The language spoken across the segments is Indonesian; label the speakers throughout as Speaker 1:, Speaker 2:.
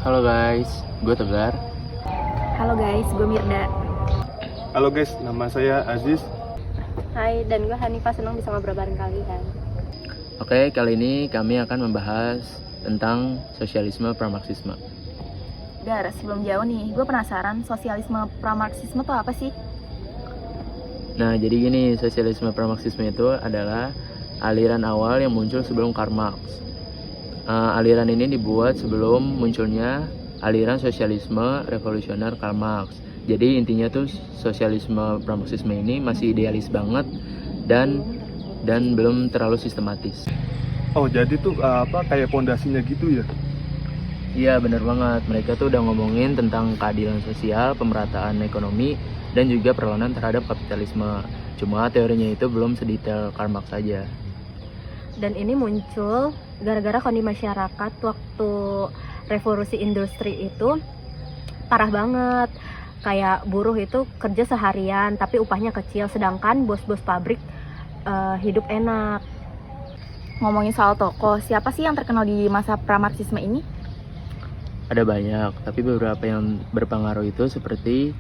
Speaker 1: Halo guys, gue Tegar.
Speaker 2: Halo guys, gue Mirda.
Speaker 3: Halo guys, nama saya Aziz.
Speaker 2: Hai, dan gue Hanifah, senang bisa ngobrol bareng kalian.
Speaker 1: Oke, kali ini kami akan membahas tentang sosialisme pramarxisme.
Speaker 2: Dar, sebelum jauh nih, gue penasaran sosialisme pramarxisme tuh apa sih?
Speaker 1: Nah, jadi gini, sosialisme pramarxisme itu adalah aliran awal yang muncul sebelum Karl Marx. Aliran ini dibuat sebelum munculnya aliran sosialisme revolusioner Karl Marx. Jadi intinya tuh sosialisme pramarxisme ini masih idealis banget dan belum terlalu sistematis.
Speaker 3: Oh, jadi tuh kayak pondasinya gitu ya?
Speaker 1: Iya, bener banget. Mereka tuh udah ngomongin tentang keadilan sosial, pemerataan ekonomi, dan juga perlawanan terhadap kapitalisme. Cuma teorinya itu belum sedetail Karl Marx saja.
Speaker 2: Dan ini muncul gara-gara kondisi masyarakat waktu revolusi industri itu parah banget. Kayak buruh itu kerja seharian tapi upahnya kecil, sedangkan bos-bos pabrik hidup enak. Ngomongin soal tokoh, siapa sih yang terkenal di masa pramarxisme ini?
Speaker 1: Ada banyak, tapi beberapa yang berpengaruh itu seperti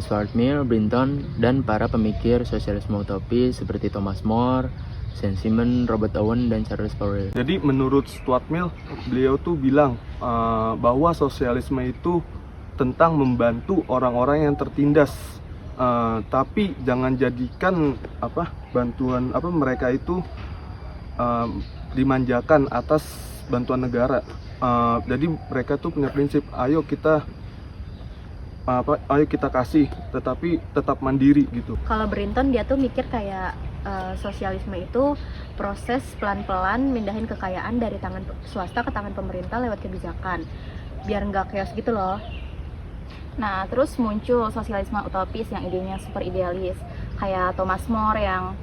Speaker 1: Stuart Mill, Brinton, dan para pemikir sosialisme utopis seperti Thomas More, Saint-Simon, Robert Owen, dan Charles Fourier.
Speaker 3: Jadi menurut Stuart Mill, beliau tuh bilang bahwa sosialisme itu tentang membantu orang-orang yang tertindas. Tapi jangan jadikan bantuan mereka itu dimanjakan atas bantuan negara. Jadi mereka tuh punya prinsip, ayo kita kasih, tetapi tetap mandiri gitu.
Speaker 2: Kalau Brinton dia tuh mikir kayak sosialisme itu proses pelan-pelan mindahin kekayaan dari tangan swasta ke tangan pemerintah lewat kebijakan, biar nggak chaos gitu loh. Nah, terus muncul sosialisme utopis yang idenya super idealis, kayak Thomas More yang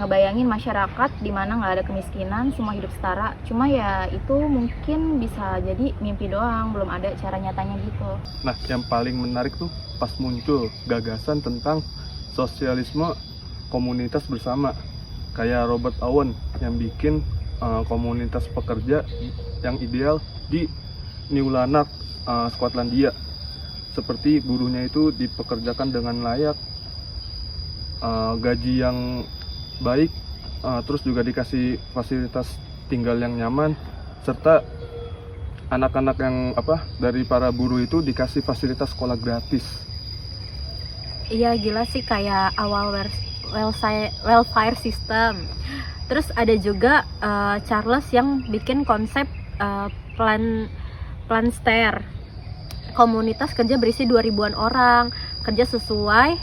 Speaker 2: ngebayangin masyarakat di mana nggak ada kemiskinan, semua hidup setara. Cuma ya itu mungkin bisa jadi mimpi doang, belum ada cara nyatanya gitu.
Speaker 3: Nah, yang paling menarik tuh pas muncul gagasan tentang sosialisme komunitas bersama, kayak Robert Owen yang bikin komunitas pekerja yang ideal di New Lanark, Skotlandia. Seperti buruhnya itu dipekerjakan dengan layak, gaji yang baik, terus juga dikasih fasilitas tinggal yang nyaman, serta anak-anak yang dari para buruh itu dikasih fasilitas sekolah gratis.
Speaker 2: Iya, gila sih, kayak awal welfare system. Terus ada juga Charles yang bikin konsep Planster. Komunitas kerja berisi 2000-an orang, kerja sesuai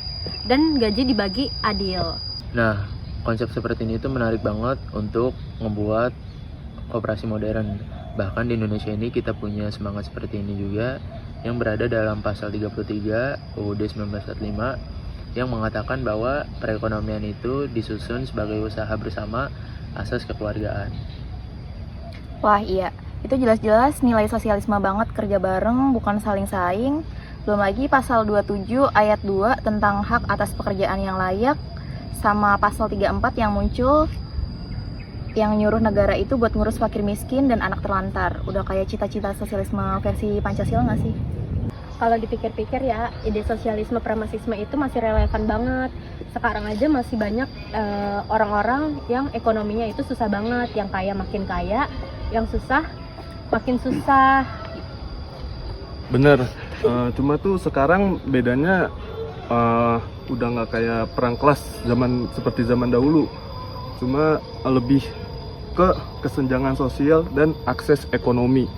Speaker 2: dan gaji dibagi adil.
Speaker 1: Nah, konsep seperti ini tuh menarik banget untuk membuat koperasi modern. Bahkan di Indonesia ini kita punya semangat seperti ini juga yang berada dalam pasal 33 UUD 1945 yang mengatakan bahwa perekonomian itu disusun sebagai usaha bersama asas kekeluargaan.
Speaker 2: Wah iya, itu jelas-jelas nilai sosialisme banget, kerja bareng bukan saling saing. Belum lagi pasal 27 ayat 2 tentang hak atas pekerjaan yang layak, sama pasal 34 yang muncul yang nyuruh negara itu buat ngurus fakir miskin dan anak terlantar. Udah kayak cita-cita sosialisme versi Pancasila nggak sih? Kalau dipikir-pikir ya, ide sosialisme pramarxisme itu masih relevan banget. Sekarang aja masih banyak orang-orang yang ekonominya itu susah banget, yang kaya makin kaya, yang susah makin susah.
Speaker 3: Bener, cuma tuh sekarang bedanya udah nggak kayak perang kelas seperti zaman dahulu, cuma lebih ke kesenjangan sosial dan akses ekonomi.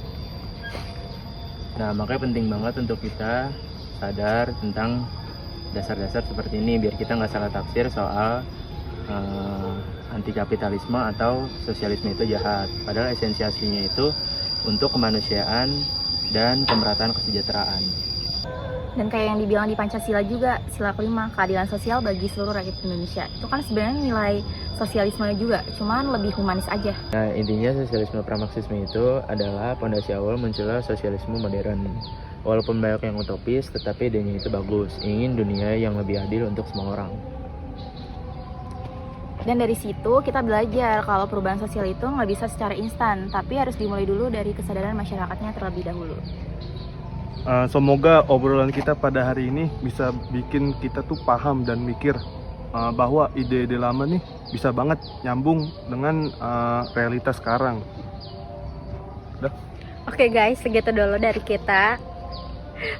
Speaker 1: Nah, makanya penting banget untuk kita sadar tentang dasar-dasar seperti ini biar kita nggak salah tafsir soal anti kapitalisme atau sosialisme itu jahat. Padahal esensi aslinya itu untuk kemanusiaan dan pemerataan kesejahteraan.
Speaker 2: Dan kayak yang dibilang di Pancasila juga, sila kelima, keadilan sosial bagi seluruh rakyat Indonesia. Itu kan sebenarnya nilai sosialisme juga, cuman lebih humanis aja.
Speaker 1: Nah, intinya sosialisme pramarxisme itu adalah pondasi awal munculnya sosialisme modern. Walaupun banyak yang utopis, tetapi idenya itu bagus, ingin dunia yang lebih adil untuk semua orang.
Speaker 2: Dan dari situ kita belajar kalau perubahan sosial itu nggak bisa secara instan, tapi harus dimulai dulu dari kesadaran masyarakatnya terlebih dahulu.
Speaker 3: Semoga obrolan kita pada hari ini bisa bikin kita tuh paham dan mikir bahwa ide-ide lama nih bisa banget nyambung dengan realitas sekarang.
Speaker 4: Oke guys, segitu dulu dari kita.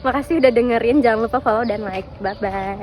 Speaker 4: Makasih udah dengerin, jangan lupa follow dan like. Bye-bye.